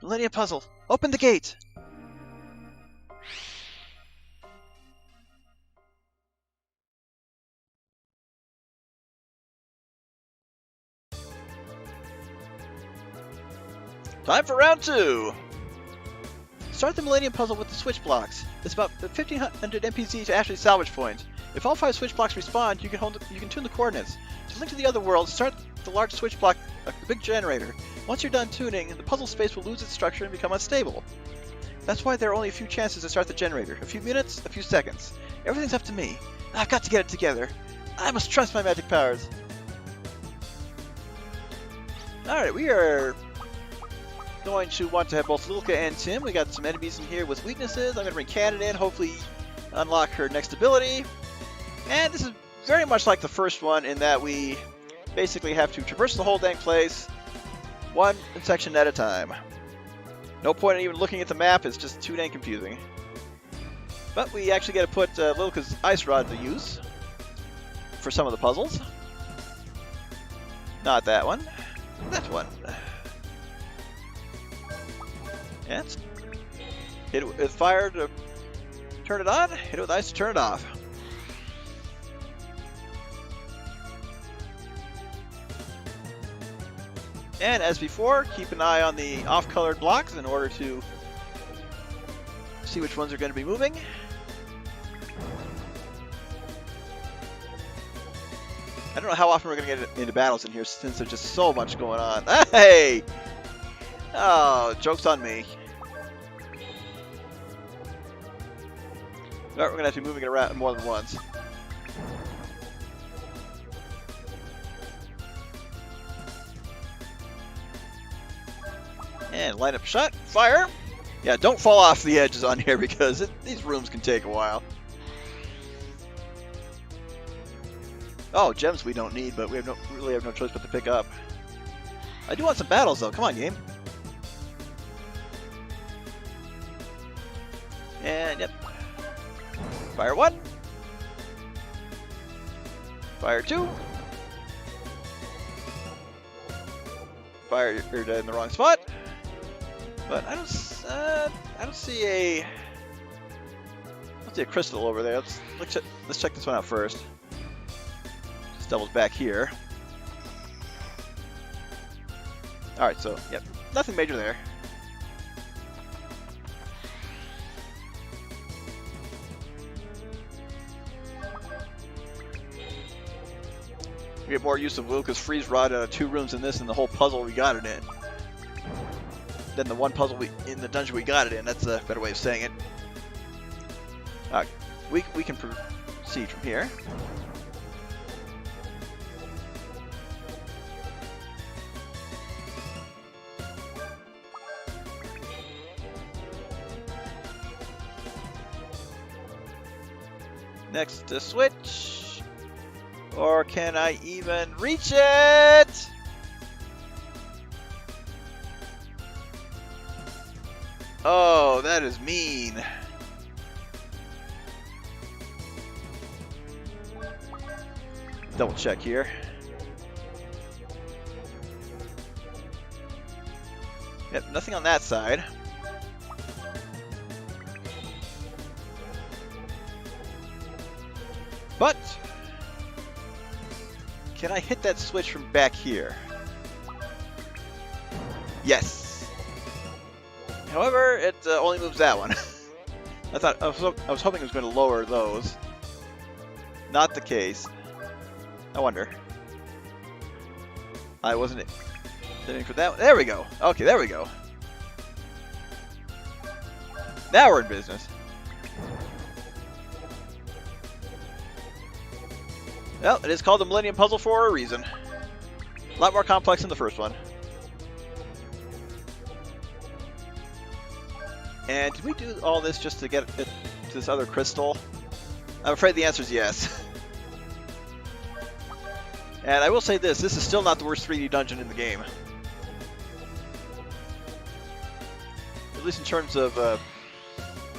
Millennium Puzzle, open the gate! Time for round 2! Start the Millennium Puzzle with the switch blocks. It's about 1500 NPC to actually salvage points. If all 5 switch blocks respond, you can tune the coordinates. To link to the other world, start the large switch block, the big generator. Once you're done tuning, the puzzle space will lose its structure and become unstable. That's why there are only a few chances to start the generator. A few minutes, a few seconds. Everything's up to me. I've got to get it together. I must trust my magic powers. Alright, we are going to want to have both Lilka and Tim. We got some enemies in here with weaknesses. I'm going to bring Cannon in, hopefully unlock her next ability. And this is very much like the first one in that we basically have to traverse the whole dang place, one section at a time. No point in even looking at the map, it's just too dang confusing. But we actually get to put Lilka's ice rod to use for some of the puzzles. Not that one. That one. And hit it with fire to turn it on, hit it with ice to turn it off. And as before, keep an eye on the off-colored blocks in order to see which ones are going to be moving. I don't know how often we're going to get into battles in here since there's just so much going on. Hey! Oh, joke's on me. Alright, we're going to have to be moving it around more than once. And line up shot, fire! Yeah, don't fall off the edges on here because these rooms can take a while. Oh, gems we don't need, but we really have no choice but to pick up. I do want some battles though, come on game. And yep. Fire 1. Fire 2. Fire, you're in the wrong spot. But I don't see a crystal over there. Let's check this one out first. Just doubles back here. All right, so yep, nothing major there. We get more use of Lilka's freeze rod out of 2 rooms in this than the whole puzzle we got it in. Than the one puzzle in the dungeon we got it in. That's a better way of saying it. Alright, we can proceed from here. Next to switch. Or can I even reach it? Oh, that is mean. Double check here. Yep, nothing on that side. But can I hit that switch from back here? Yes. However, it only moves that one. I was hoping it was going to lower those. Not the case. I wonder. I wasn't aiming for that one. There we go. Okay, there we go. Now we're in business. Well, it is called the Millennium Puzzle for a reason. A lot more complex than the first one. And did we do all this just to get it to this other crystal? I'm afraid the answer is yes. And I will say this is still not the worst 3D dungeon in the game. At least in terms of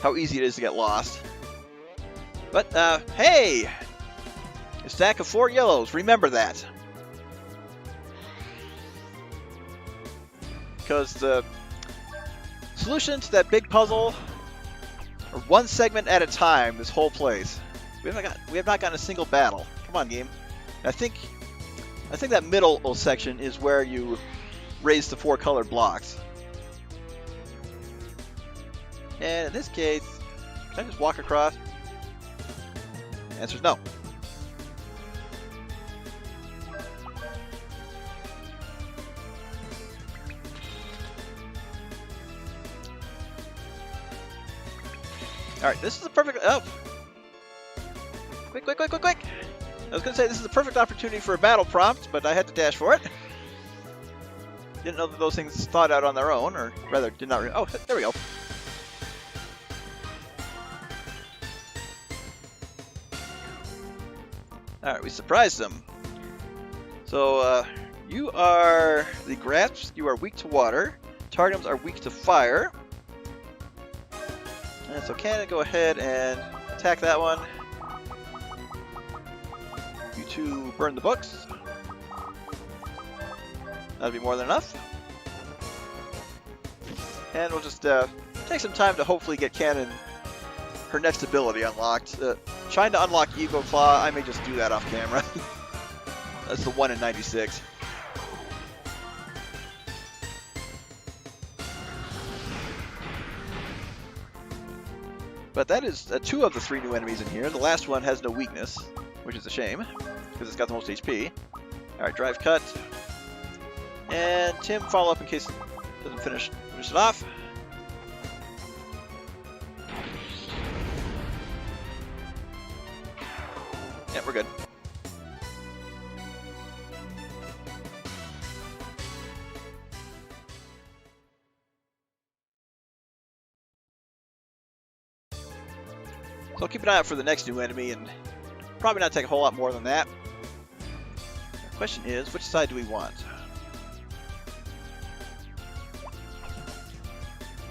how easy it is to get lost. But, hey! A stack of 4 yellows, remember that. Because the solution to that big puzzle, or one segment at a time, this whole place. We have not gotten a single battle. Come on, game. I think that middle section is where you raise the 4 colored blocks. And in this case, can I just walk across? The answer is no. Alright, this is a perfect... Oh! Quick, quick, quick, quick, quick! I was going to say this is a perfect opportunity for a battle prompt, but I had to dash for it. Didn't know that those things thought out on their own, or rather, did not... Oh, there we go. Alright, we surprised them. So, you are the Grasps, you are weak to water. Targums are weak to fire. And so Cannon, go ahead and attack that one. You two burn the books. That'll be more than enough. And we'll just take some time to hopefully get Cannon her next ability unlocked. Trying to unlock Ego Claw, I may just do that off camera. That's the 1 in 96. But that is 2 of the 3 new enemies in here. The last one has no weakness, which is a shame, because it's got the most HP. Alright, drive cut. And Tim, follow up in case it doesn't finish it off. Yeah, we're good. So I'll keep an eye out for the next new enemy and probably not take a whole lot more than that. The question is, which side do we want?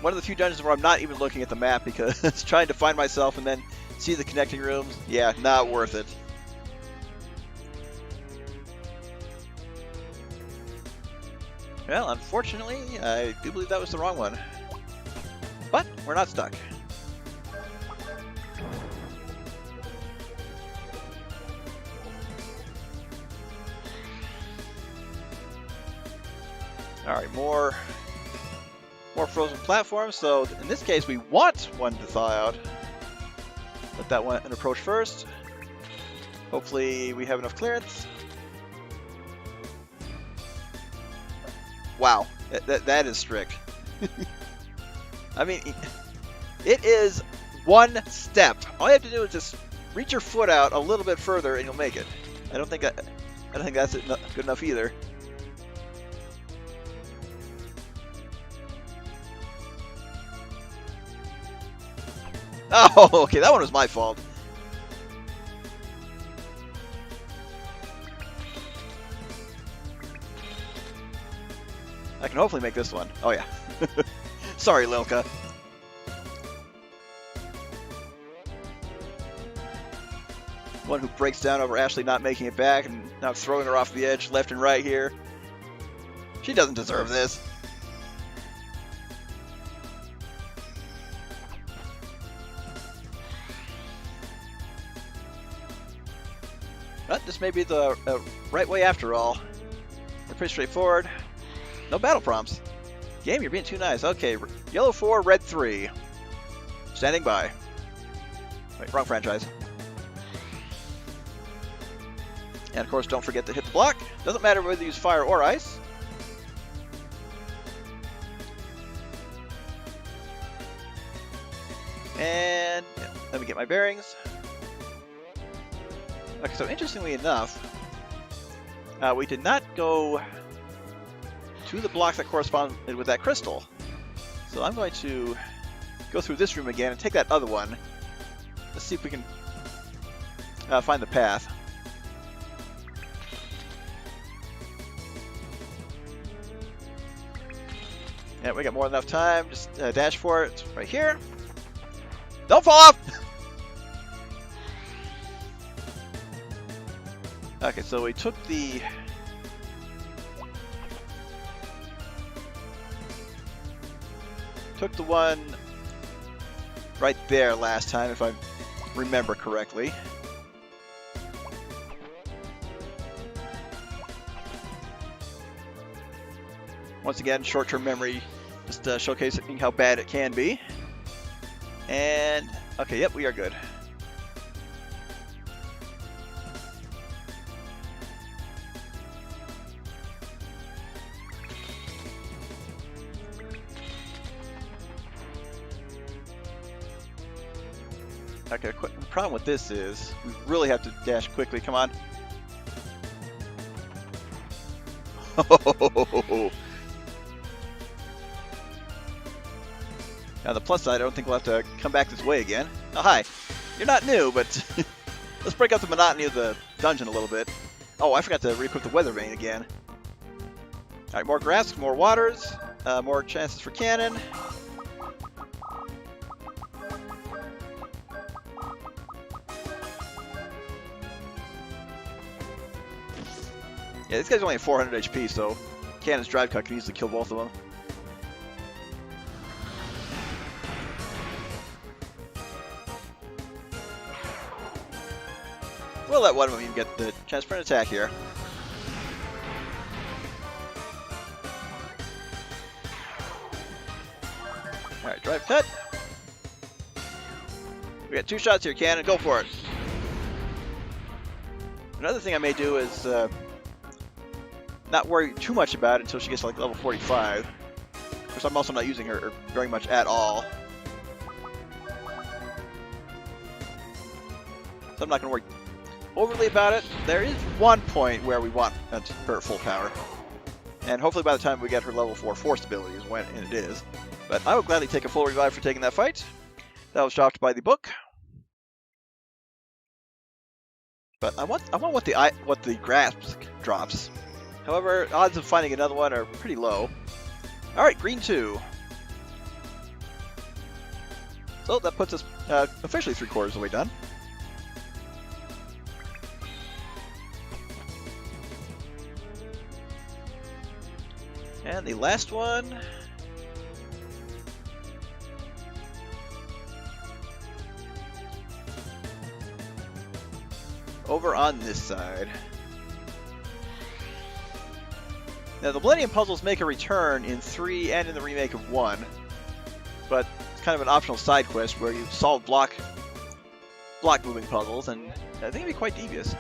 One of the few dungeons where I'm not even looking at the map because it's trying to find myself and then see the connecting rooms. Yeah, not worth it. Well, unfortunately, I do believe that was the wrong one. But we're not stuck. Alright, more frozen platforms. So in this case, we want one to thaw out. Let that one approach first. Hopefully we have enough clearance. Wow, that is strict. I mean, it is one step. All you have to do is just reach your foot out a little bit further and you'll make it. I don't think that's good enough either. Oh, okay, that one was my fault. I can hopefully make this one. Oh yeah. Sorry, Lilka. One who breaks down over Ashley not making it back and now throwing her off the edge left and right here. She doesn't deserve this. But this may be the right way after all. They're pretty straightforward. No battle prompts. Game, you're being too nice. Okay, yellow 4, red 3. Standing by. Wait, wrong franchise. And of course, don't forget to hit the block. Doesn't matter whether you use fire or ice. And yeah, let me get my bearings. Okay, so interestingly enough, we did not go to the block that corresponded with that crystal. So I'm going to go through this room again and take that other one. Let's see if we can find the path. Yeah, we got more than enough time. Just dash for it right here. Don't fall off! Okay, so we took the... took the one right there last time, if I remember correctly. Once again, short-term memory, just showcasing how bad it can be. And, okay, yep, we are good. Okay, the problem with this is we really have to dash quickly. Come on. Now the plus side, I don't think we'll have to come back this way again. Oh, hi. You're not new, but let's break up the monotony of the dungeon a little bit. Oh, I forgot to re-equip the weather vane again. Alright, more grass, more waters, more chances for cannon. Yeah, this guy's only at 400 HP, so Cannon's drive cut can easily kill both of them. We'll let one of them even get the chance for an attack here. Alright, drive cut. We got 2 shots here, Cannon. Go for it. Another thing I may do is not worry too much about it until she gets to like level 45. Of course, I'm also not using her very much at all. So I'm not going to worry overly about it. There is one point where we want her at full power. And hopefully by the time we get her level 4 force ability is when it is. But I will gladly take a full revive for taking that fight. That was dropped by the book. But I want what the grasp drops. However, odds of finding another one are pretty low. Alright, green 2. So that puts us officially 3/4 of the way done. And the last one. Over on this side. Now, the Millennium Puzzles make a return in 3 and in the remake of 1, but it's kind of an optional side quest where you solve block moving puzzles, and I think it'd be quite devious.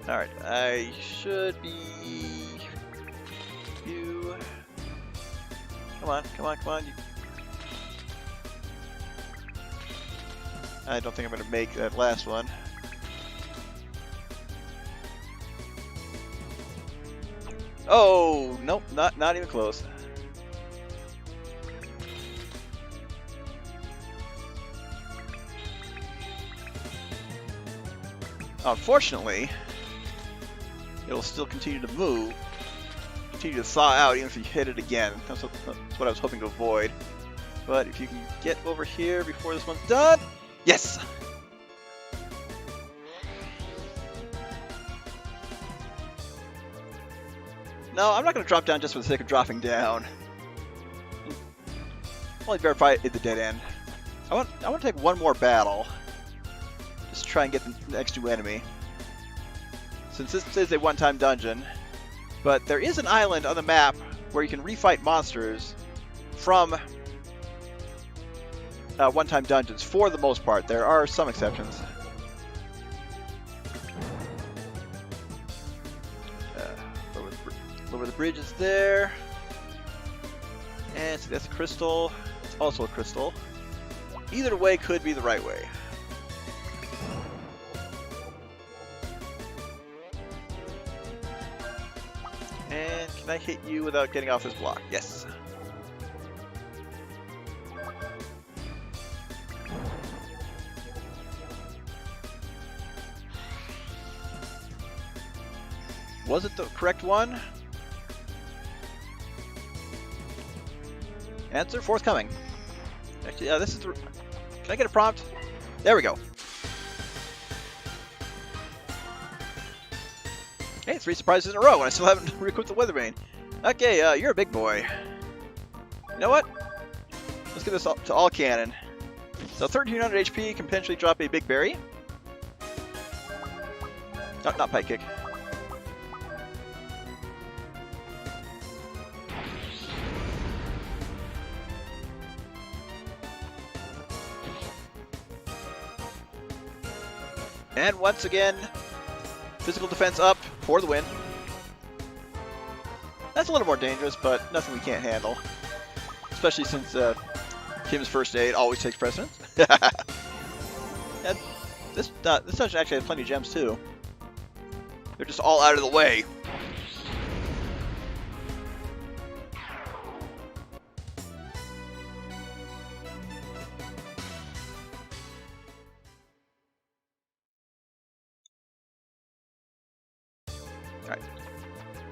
Alright, I should be... you... Come on, come on, come on. I don't think I'm going to make that last one. Oh, nope, not even close. Unfortunately, it'll still continue to move, continue to thaw out even if you hit it again. That's what I was hoping to avoid. But if you can get over here before this one's done, yes! No, I'm not going to drop down just for the sake of dropping down. Only verify it at the dead end. I want to take one more battle. Just try and get the next new enemy. Since this is a one-time dungeon, but there is an island on the map where you can refight monsters from one-time dungeons for the most part. There are some exceptions. Lower the bridge is there. And so that's a crystal. It's also a crystal. Either way could be the right way. And can I hit you without getting off this block? Yes. Was it the correct one? Answer forthcoming. Actually, yeah, this is the... Can I get a prompt? There we go. Hey, 3 surprises in a row, and I still haven't re-equipped the weather vane. Okay, you're a big boy. You know what? Let's give this up to all cannon. So 1300 HP can potentially drop a big berry. Oh, not pike kick. And once again, physical defense up for the win. That's a little more dangerous, but nothing we can't handle. Especially since Tim's first aid always takes precedence. And this dungeon actually has plenty of gems too. They're just all out of the way. Alright.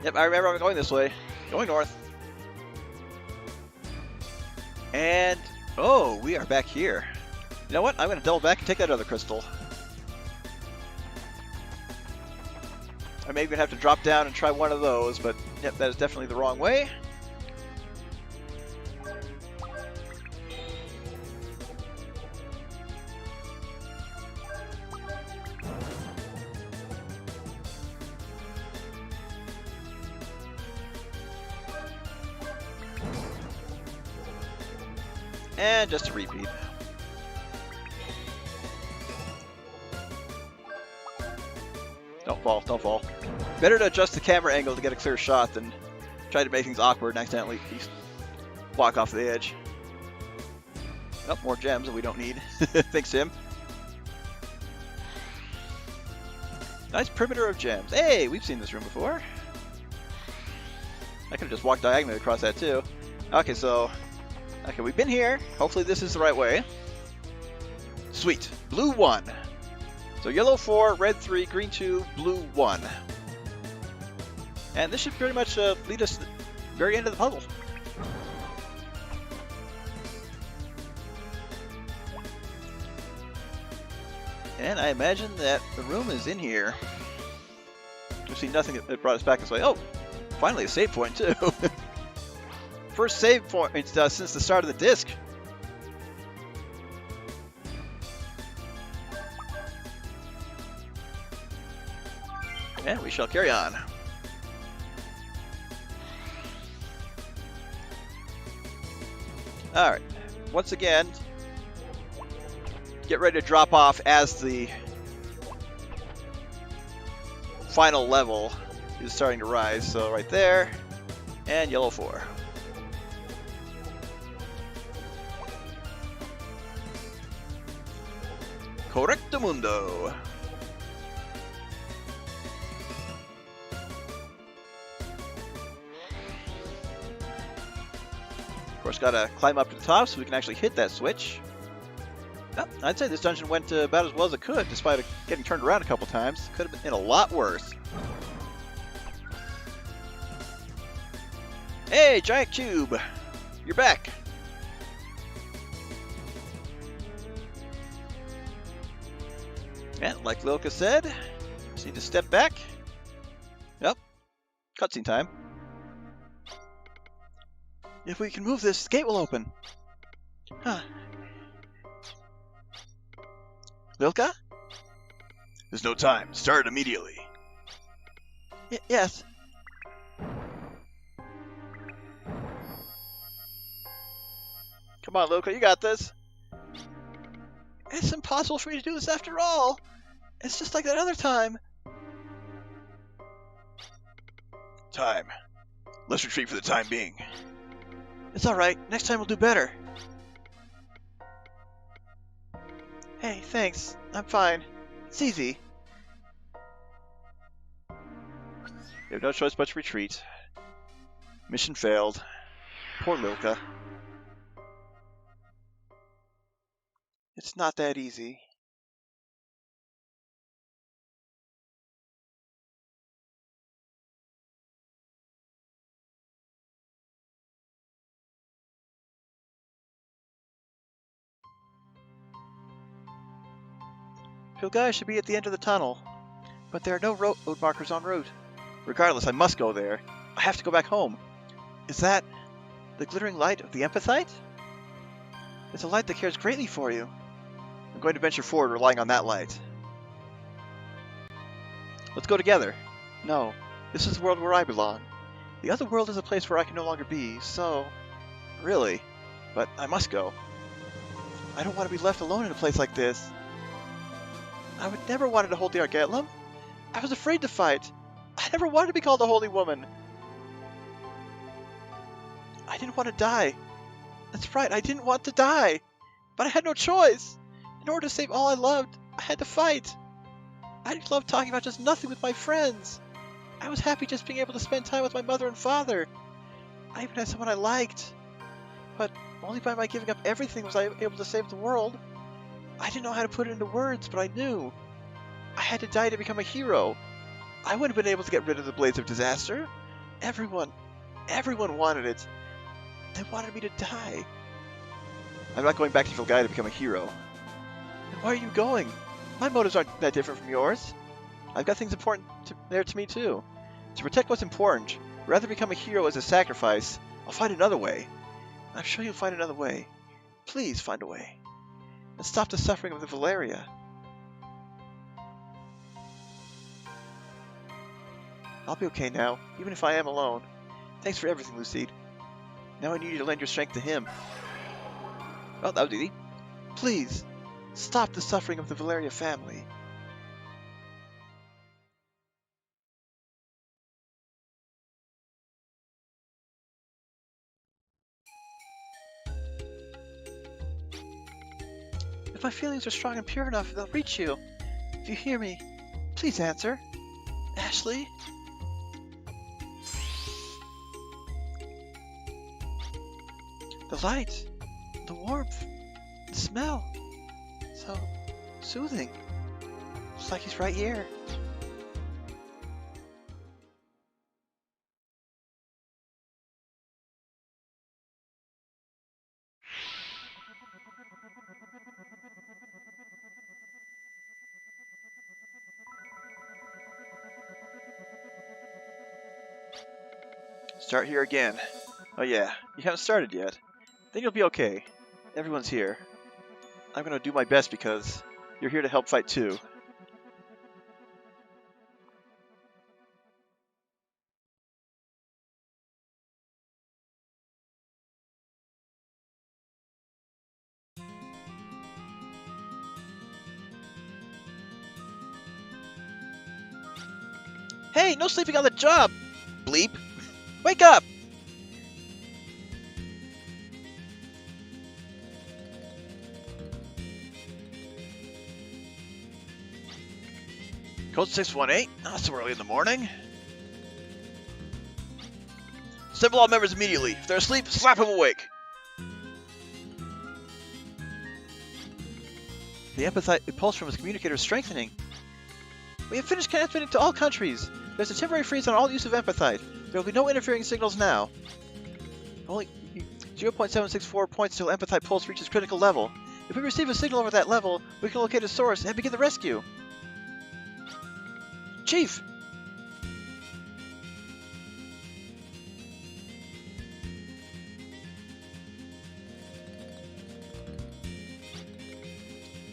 Yep, I remember I'm going this way. Going north. And, oh, we are back here. You know what? I'm going to double back and take that other crystal. I may even have to drop down and try one of those, but yep, that is definitely the wrong way. And just a repeat. Don't fall, don't fall. Better to adjust the camera angle to get a clear shot than try to make things awkward and accidentally walk off the edge. Oh, more gems that we don't need. Thanks, Tim. Nice perimeter of gems. Hey, we've seen this room before. I could have just walked diagonally across that too. Okay, so... Okay, we've been here. Hopefully this is the right way. Sweet. Blue 1. So yellow 4, red 3, green 2, blue 1. And this should pretty much lead us to the very end of the puzzle. And I imagine that the room is in here. We've seen nothing that brought us back this way. Oh, finally a save point too. First save point since the start of the disc. And we shall carry on. Alright, once again, get ready to drop off as the final level is starting to rise. So right there, and yellow 4. Correctamundo. Of course, gotta climb up to the top so we can actually hit that switch. Well, I'd say this dungeon went about as well as it could, despite getting turned around a couple times. Could have been a lot worse. Hey, giant cube! You're back! And like Lilka said, just need to step back. Yep, cutscene time. If we can move this, the gate will open. Huh. Lilka? There's no time. Start immediately. Yes. Come on, Lilka, you got this. It's impossible for me to do this after all. It's just like that other time. Time. Let's retreat for the time being. It's alright. Next time we'll do better. Hey, thanks. I'm fine. It's easy. We have no choice but to retreat. Mission failed. Poor Lilka. It's not that easy. Pilgai should be at the end of the tunnel, but there are no road markers en route. Regardless, I must go there. I have to go back home. Is that... The glittering light of the empathite? It's a light that cares greatly for you. I'm going to venture forward relying on that light. Let's go together. No, this is the world where I belong. The other world is a place where I can no longer be, so... Really? But I must go. I don't want to be left alone in a place like this. I would never wanted to hold the Argatlum. I was afraid to fight. I never wanted to be called a holy woman. I didn't want to die. That's right, I didn't want to die. But I had no choice. In order to save all I loved, I had to fight. I loved talking about just nothing with my friends. I was happy just being able to spend time with my mother and father. I even had someone I liked. But only by my giving up everything was I able to save the world. I didn't know how to put it into words, but I knew. I had to die to become a hero. I wouldn't have been able to get rid of the Blades of Disaster. Everyone wanted it. They wanted me to die. I'm not going back to Vilgaia to become a hero. Then why are you going? My motives aren't that different from yours. I've got things important there to me too. To protect what's important, rather than become a hero as a sacrifice, I'll find another way. I'm sure you'll find another way. Please find a way. And stop the suffering of the Valeria. I'll be okay now, even if I am alone. Thanks for everything, Lucide. Now I need you to lend your strength to him. Oh, that was easy. Please, stop the suffering of the Valeria family. If my feelings are strong and pure enough, they'll reach you. If you hear me, please answer. Ashley? The light, the warmth, the smell. So soothing. It's like he's right here. Start here again. Oh yeah, you haven't started yet. Then you'll be okay. Everyone's here. I'm gonna do my best because you're here to help fight too. Hey, no sleeping on the job! Bleep! Wake up! Code 618? Not so early in the morning. Assemble all members immediately. If they're asleep, slap them awake. The empathite pulse from his communicator is strengthening. We have finished transmitting to all countries. There's a temporary freeze on all use of empathite. There will be no interfering signals now. Only 0.764 points until empathite pulse reaches critical level. If we receive a signal over that level, we can locate a source and begin the rescue. Chief!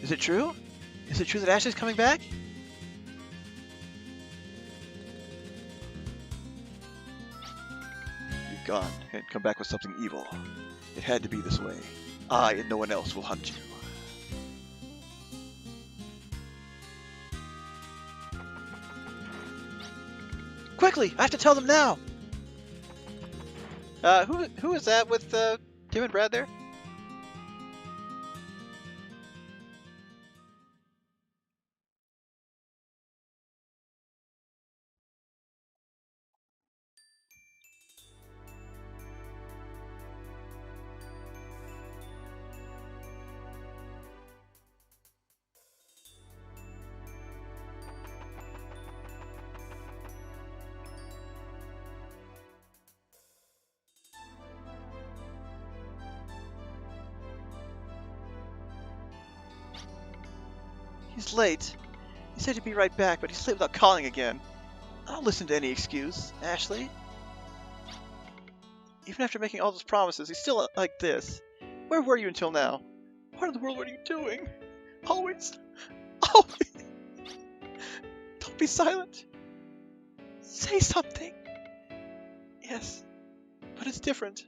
Is it true? Is it true that Ashley's coming back? You've gone and come back with something evil. It had to be this way. I and no one else will hunt you. Quickly! I have to tell them now! Who is that with, Tim and Brad there? He's late. He said he'd be right back, but he's late without calling again. I'll listen to any excuse, Ashley. Even after making all those promises, he's still like this. Where were you until now? What in the world were you doing? Always. Always. Don't be silent. Say something. Yes, but it's different.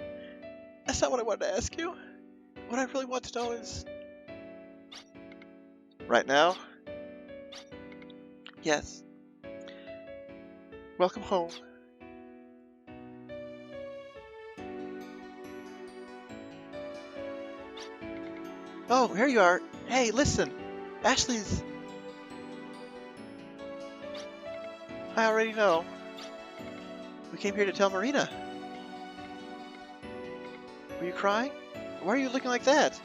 That's not what I wanted to ask you. What I really want to know is... Right now? Yes. Welcome home. Oh, here you are. Hey, listen. Ashley's... I already know. We came here to tell Marina. Were you crying? Why are you looking like that?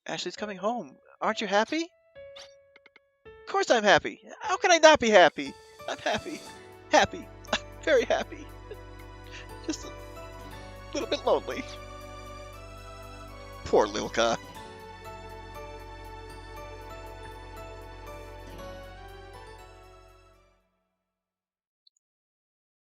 Ashley's coming home. Aren't you happy? Of course I'm happy. How can I not be happy? I'm happy. Happy. Very happy. Just a little bit lonely. Poor Lilka.